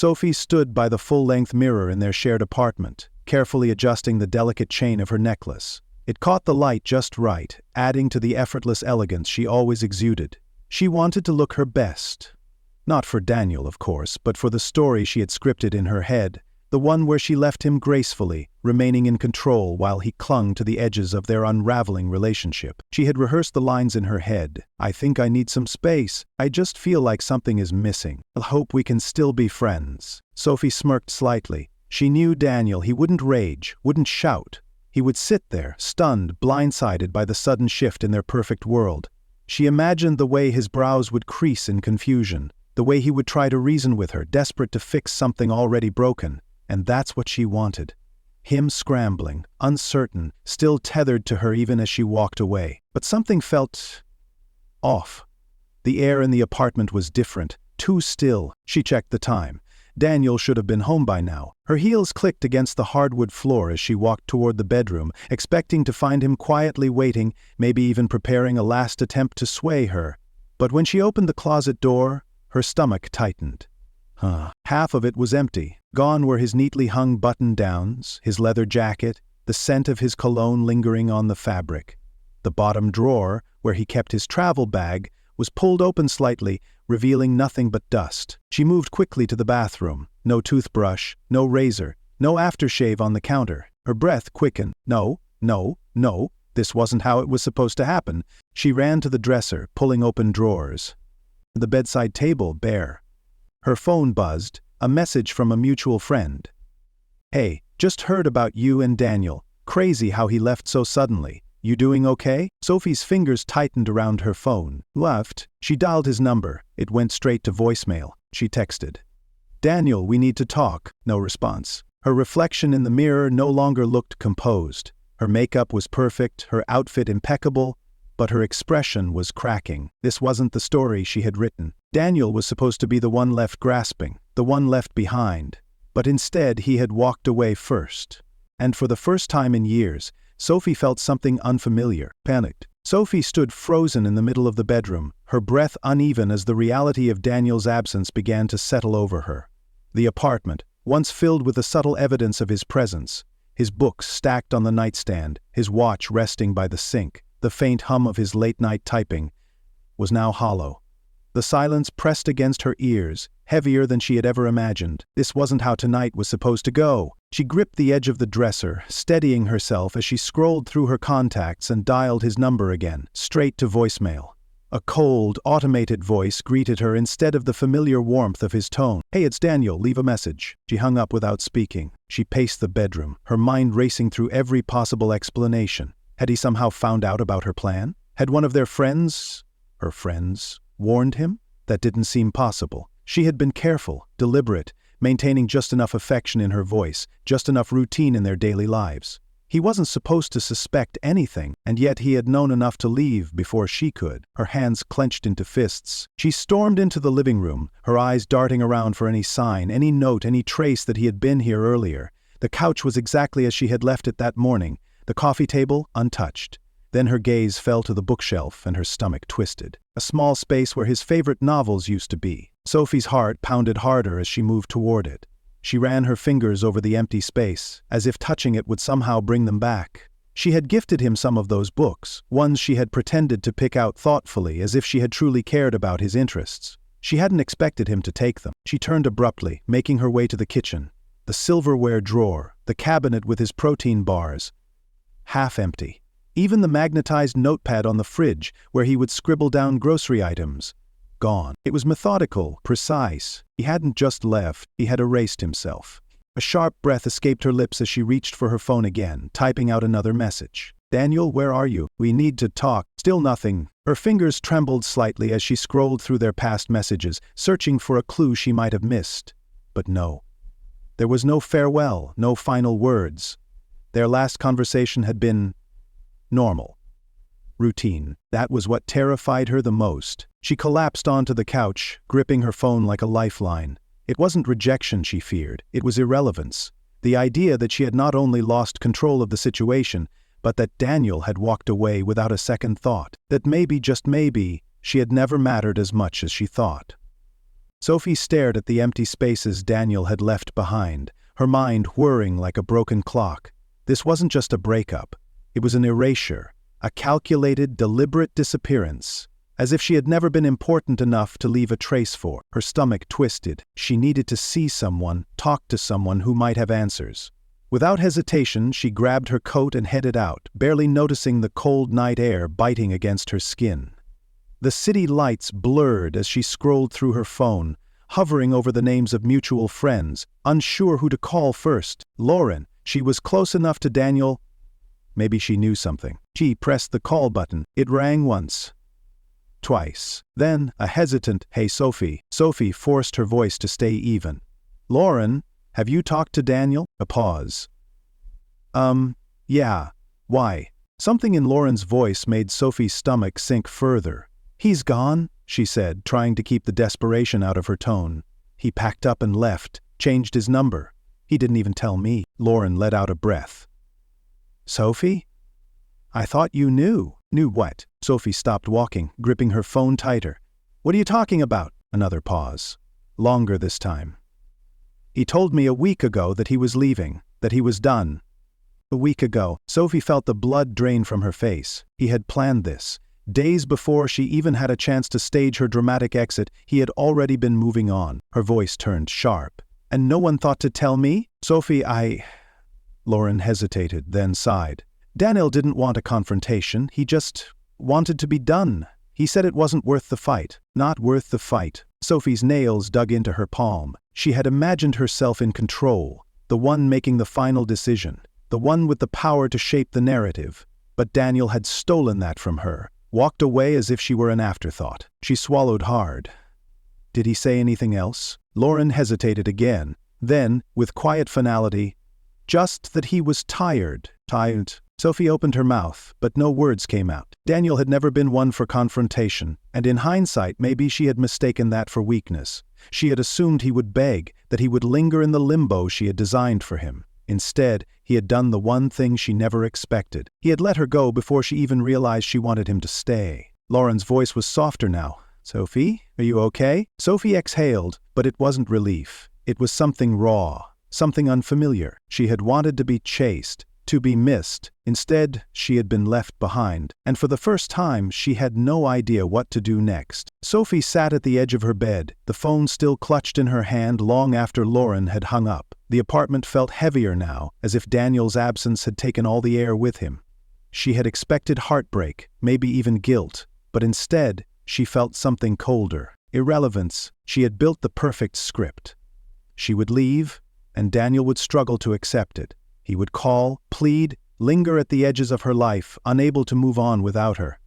Sophie stood by the full-length mirror in their shared apartment, carefully adjusting the delicate chain of her necklace. It caught the light just right, adding to the effortless elegance she always exuded. She wanted to look her best. Not for Daniel, of course, but for the story she had scripted in her head, the one where she left him gracefully, remaining in control while he clung to the edges of their unraveling relationship. She had rehearsed the lines in her head. "I think I need some space. I just feel like something is missing. I hope we can still be friends." Sophie smirked slightly. She knew Daniel. He wouldn't rage, wouldn't shout. He would sit there, stunned, blindsided by the sudden shift in their perfect world. She imagined the way his brows would crease in confusion, the way he would try to reason with her, desperate to fix something already broken. And that's what she wanted. Him scrambling, uncertain, still tethered to her even as she walked away. But something felt off. The air in the apartment was different, too still. She checked the time. Daniel should have been home by now. Her heels clicked against the hardwood floor as she walked toward the bedroom, expecting to find him quietly waiting, maybe even preparing a last attempt to sway her. But when she opened the closet door, her stomach tightened. Half of it was empty. Gone were his neatly hung button-downs, his leather jacket, the scent of his cologne lingering on the fabric. The bottom drawer, where he kept his travel bag, was pulled open slightly, revealing nothing but dust. She moved quickly to the bathroom. No toothbrush, no razor, no aftershave on the counter. Her breath quickened. No, this wasn't how it was supposed to happen. She ran to the dresser, pulling open drawers. The bedside table bare. Her phone buzzed, a message from a mutual friend. "Hey, just heard about you and Daniel. Crazy how he left so suddenly. You doing okay?" Sophie's fingers tightened around her phone. Left. She dialed his number. It went straight to voicemail. She texted, "Daniel, we need to talk." No response. Her reflection in the mirror no longer looked composed. Her makeup was perfect, her outfit impeccable, but her expression was cracking. This wasn't the story she had written. Daniel was supposed to be the one left grasping, the one left behind. But instead he had walked away first. And for the first time in years, Sophie felt something unfamiliar. Panicked. Sophie stood frozen in the middle of the bedroom, her breath uneven as the reality of Daniel's absence began to settle over her. The apartment, once filled with the subtle evidence of his presence, his books stacked on the nightstand, his watch resting by the sink, the faint hum of his late-night typing, was now hollow. The silence pressed against her ears, heavier than she had ever imagined. This wasn't how tonight was supposed to go. She gripped the edge of the dresser, steadying herself as she scrolled through her contacts and dialed his number again, straight to voicemail. A cold, automated voice greeted her instead of the familiar warmth of his tone. "Hey, it's Daniel, leave a message." She hung up without speaking. She paced the bedroom, her mind racing through every possible explanation. Had he somehow found out about her plan? Had one of their friends, her friends, warned him? That didn't seem possible. She had been careful, deliberate, maintaining just enough affection in her voice, just enough routine in their daily lives. He wasn't supposed to suspect anything, and yet he had known enough to leave before she could. Her hands clenched into fists. She stormed into the living room, her eyes darting around for any sign, any note, any trace that he had been here earlier. The couch was exactly as she had left it that morning, the coffee table untouched. Then her gaze fell to the bookshelf and her stomach twisted. A small space where his favorite novels used to be. Sophie's heart pounded harder as she moved toward it. She ran her fingers over the empty space, as if touching it would somehow bring them back. She had gifted him some of those books, ones she had pretended to pick out thoughtfully as if she had truly cared about his interests. She hadn't expected him to take them. She turned abruptly, making her way to the kitchen. The silverware drawer, the cabinet with his protein bars, half empty. Even the magnetized notepad on the fridge, where he would scribble down grocery items, gone. It was methodical, precise. He hadn't just left, he had erased himself. A sharp breath escaped her lips as she reached for her phone again, typing out another message. "Daniel, where are you? We need to talk." Still nothing. Her fingers trembled slightly as she scrolled through their past messages, searching for a clue she might have missed. But no. There was no farewell, no final words. Their last conversation had been normal. Routine. That was what terrified her the most. She collapsed onto the couch, gripping her phone like a lifeline. It wasn't rejection she feared, it was irrelevance. The idea that she had not only lost control of the situation, but that Daniel had walked away without a second thought. That maybe, just maybe, she had never mattered as much as she thought. Sophie stared at the empty spaces Daniel had left behind, her mind whirring like a broken clock. This wasn't just a breakup. It was an erasure, a calculated, deliberate disappearance. As if she had never been important enough to leave a trace for. Her stomach twisted. She needed to see someone, talk to someone who might have answers. Without hesitation, she grabbed her coat and headed out, barely noticing the cold night air biting against her skin. The city lights blurred as she scrolled through her phone, hovering over the names of mutual friends, unsure who to call first. Lauren. She was close enough to Daniel. Maybe she knew something. She pressed the call button. It rang once. Twice. Then, a hesitant, "Hey Sophie." Sophie forced her voice to stay even. "Lauren, have you talked to Daniel?" A pause. Yeah. Why?" Something in Lauren's voice made Sophie's stomach sink further. "He's gone," she said, trying to keep the desperation out of her tone. "He packed up and left, changed his number. He didn't even tell me." Lauren let out a breath. "Sophie? I thought you knew." "Knew what?" Sophie stopped walking, gripping her phone tighter. "What are you talking about?" Another pause. Longer this time. "He told me a week ago that he was leaving, that he was done." A week ago. Sophie felt the blood drain from her face. He had planned this. Days before she even had a chance to stage her dramatic exit, he had already been moving on. Her voice turned sharp. "And no one thought to tell me?" "Sophie, Lauren hesitated, then sighed. "Daniel didn't want a confrontation, he just wanted to be done. He said it wasn't worth the fight." Not worth the fight. Sophie's nails dug into her palm. She had imagined herself in control, the one making the final decision, the one with the power to shape the narrative. But Daniel had stolen that from her, walked away as if she were an afterthought. She swallowed hard. "Did he say anything else?" Lauren hesitated again. Then, with quiet finality, "Just that he was tired." Tired. Sophie opened her mouth, but no words came out. Daniel had never been one for confrontation, and in hindsight maybe she had mistaken that for weakness. She had assumed he would beg, that he would linger in the limbo she had designed for him. Instead, he had done the one thing she never expected. He had let her go before she even realized she wanted him to stay. Lauren's voice was softer now. "Sophie, are you okay?" Sophie exhaled, but it wasn't relief. It was something raw, something unfamiliar. She had wanted to be chased, to be missed. Instead, she had been left behind, and for the first time she had no idea what to do next. Sophie sat at the edge of her bed, the phone still clutched in her hand long after Lauren had hung up. The apartment felt heavier now, as if Daniel's absence had taken all the air with him. She had expected heartbreak, maybe even guilt, but instead, she felt something colder. Irrelevance. She had built the perfect script. She would leave, and Daniel would struggle to accept it. He would call, plead, linger at the edges of her life, unable to move on without her.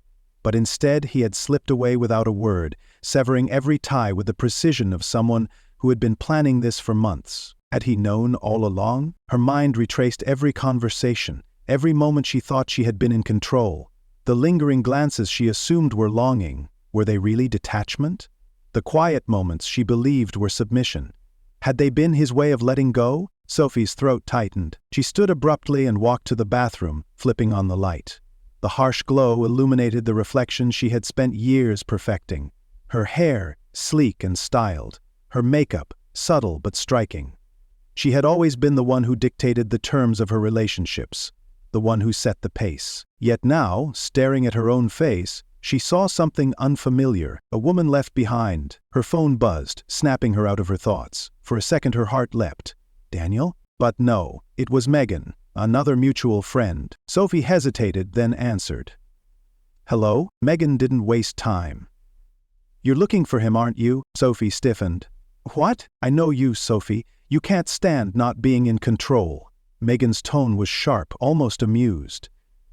But instead he had slipped away without a word, severing every tie with the precision of someone who had been planning this for months. Had he known all along? Her mind retraced every conversation, every moment she thought she had been in control. The lingering glances she assumed were longing. Were they really detachment? The quiet moments she believed were submission. Had they been his way of letting go? Sophie's throat tightened. She stood abruptly and walked to the bathroom, flipping on the light. The harsh glow illuminated the reflection she had spent years perfecting. Her hair, sleek and styled. Her makeup, subtle but striking. She had always been the one who dictated the terms of her relationships, the one who set the pace. Yet now, staring at her own face, she saw something unfamiliar, a woman left behind. Her phone buzzed, snapping her out of her thoughts. For a second her heart leapt. Daniel? But no, it was Megan, another mutual friend. Sophie hesitated, then answered. "Hello?" Megan didn't waste time. "You're looking for him, aren't you?" Sophie stiffened. "What? I know you, Sophie. You can't stand not being in control." Megan's tone was sharp, almost amused.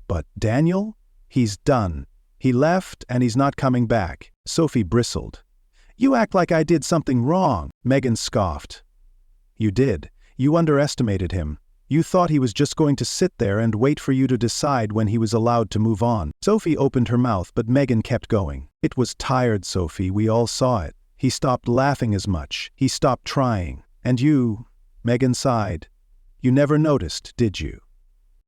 "But Daniel? He's done. He left, and he's not coming back." Sophie bristled. "You act like I did something wrong." Megan scoffed. "You did. You underestimated him. You thought he was just going to sit there and wait for you to decide when he was allowed to move on." Sophie opened her mouth, but Megan kept going. "It was tired, Sophie. We all saw it. He stopped laughing as much. He stopped trying. And you..." Megan sighed. "You never noticed, did you?"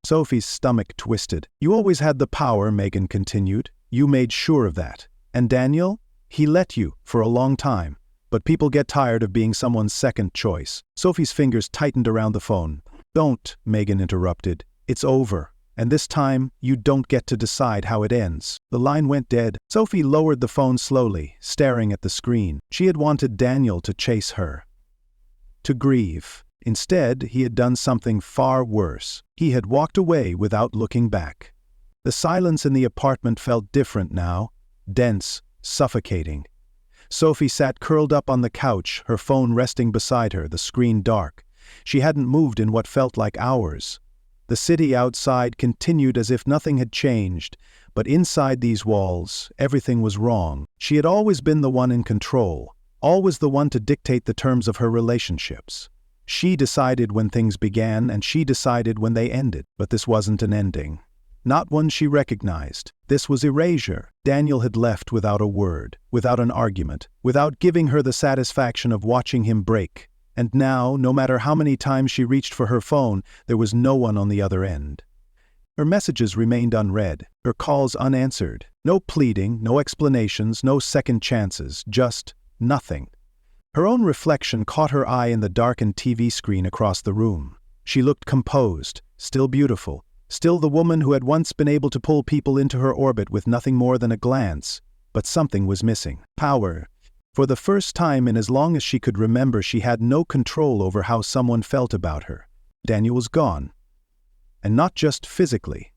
Sophie's stomach twisted. "You always had the power," Megan continued. "You made sure of that. And Daniel? He let you, for a long time. but people get tired of being someone's second choice. Sophie's fingers tightened around the phone. Don't, Megan interrupted. It's over. And this time, you don't get to decide how it ends. The line went dead. Sophie lowered the phone slowly, staring at the screen. She had wanted Daniel to chase her, to grieve. Instead, he had done something far worse. He had walked away without looking back. The silence in the apartment felt different now, dense, suffocating. Sophie sat curled up on the couch, her phone resting beside her, the screen dark. She hadn't moved in what felt like hours. The city outside continued as if nothing had changed, but inside these walls, everything was wrong. She had always been the one in control, always the one to dictate the terms of her relationships. She decided when things began and she decided when they ended, but this wasn't an ending. Not one she recognized. This was erasure. Daniel had left without a word, without an argument, without giving her the satisfaction of watching him break. And now, no matter how many times she reached for her phone, there was no one on the other end. Her messages remained unread, her calls unanswered. No pleading, no explanations, no second chances, just nothing. Her own reflection caught her eye in the darkened TV screen across the room. She looked composed, still beautiful, still the woman who had once been able to pull people into her orbit with nothing more than a glance. But something was missing. Power. For the first time in as long as she could remember, she had no control over how someone felt about her. Daniel was gone. And not just physically.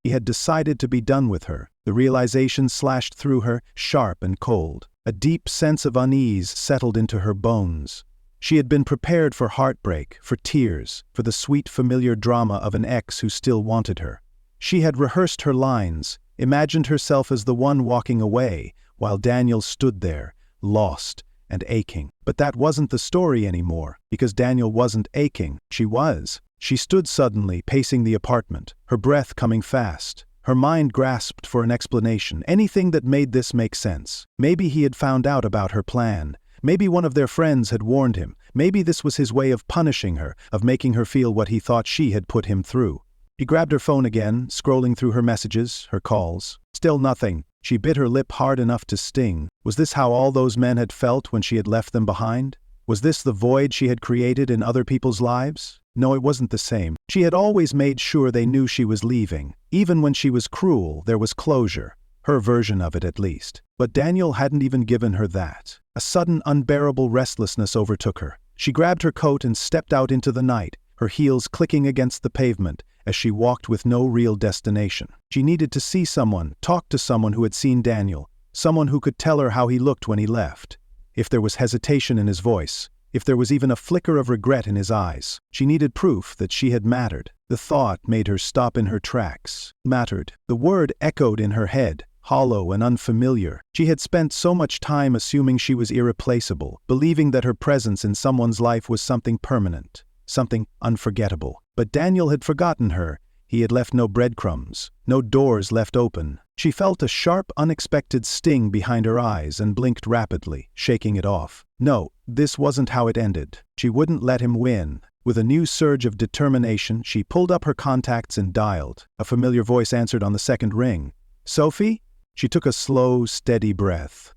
He had decided to be done with her. The realization slashed through her, sharp and cold. A deep sense of unease settled into her bones. She had been prepared for heartbreak, for tears, for the sweet familiar drama of an ex who still wanted her. She had rehearsed her lines, imagined herself as the one walking away, while Daniel stood there, lost and aching. But that wasn't the story anymore, because Daniel wasn't aching, she was. She stood suddenly, pacing the apartment, her breath coming fast. Her mind grasped for an explanation, anything that made this make sense. Maybe he had found out about her plan. Maybe one of their friends had warned him. Maybe this was his way of punishing her, of making her feel what he thought she had put him through. She grabbed her phone again, scrolling through her messages, her calls. Still nothing. She bit her lip hard enough to sting. Was this how all those men had felt when she had left them behind? Was this the void she had created in other people's lives? No, it wasn't the same. She had always made sure they knew she was leaving. Even when she was cruel, there was closure. Her version of it, at least. But Daniel hadn't even given her that. A sudden, unbearable restlessness overtook her. She grabbed her coat and stepped out into the night, her heels clicking against the pavement as she walked with no real destination. She needed to see someone, talk to someone who had seen Daniel, someone who could tell her how he looked when he left. If there was hesitation in his voice, if there was even a flicker of regret in his eyes, she needed proof that she had mattered. The thought made her stop in her tracks. Mattered. The word echoed in her head, hollow and unfamiliar. She had spent so much time assuming she was irreplaceable, believing that her presence in someone's life was something permanent, something unforgettable. But Daniel had forgotten her. He had left no breadcrumbs, no doors left open. She felt a sharp, unexpected sting behind her eyes and blinked rapidly, shaking it off. No, this wasn't how it ended. She wouldn't let him win. With a new surge of determination, she pulled up her contacts and dialed. A familiar voice answered on the second ring. "Sophie?" She took a slow, steady breath.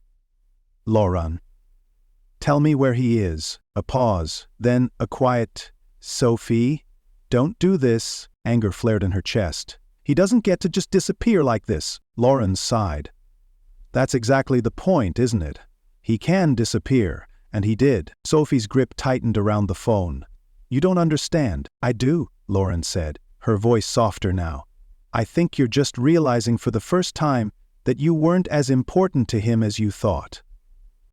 "Lauren." "Tell me where he is." A pause, then a quiet, "Sophie? Don't do this." Anger flared in her chest. "He doesn't get to just disappear like this." Lauren sighed. "That's exactly the point, isn't it? He can disappear, and he did." Sophie's grip tightened around the phone. "You don't understand." "I do," Lauren said, her voice softer now. "I think you're just realizing for the first time that you weren't as important to him as you thought."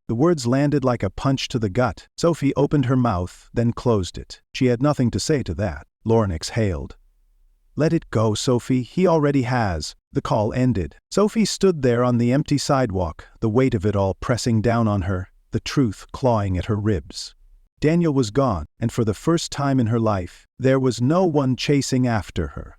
The words landed like a punch to the gut. Sophie opened her mouth, then closed it. She had nothing to say to that. Lauren exhaled. "Let it go, Sophie. He already has." The call ended. Sophie stood there on the empty sidewalk, the weight of it all pressing down on her, the truth clawing at her ribs. Daniel was gone, and for the first time in her life, there was no one chasing after her.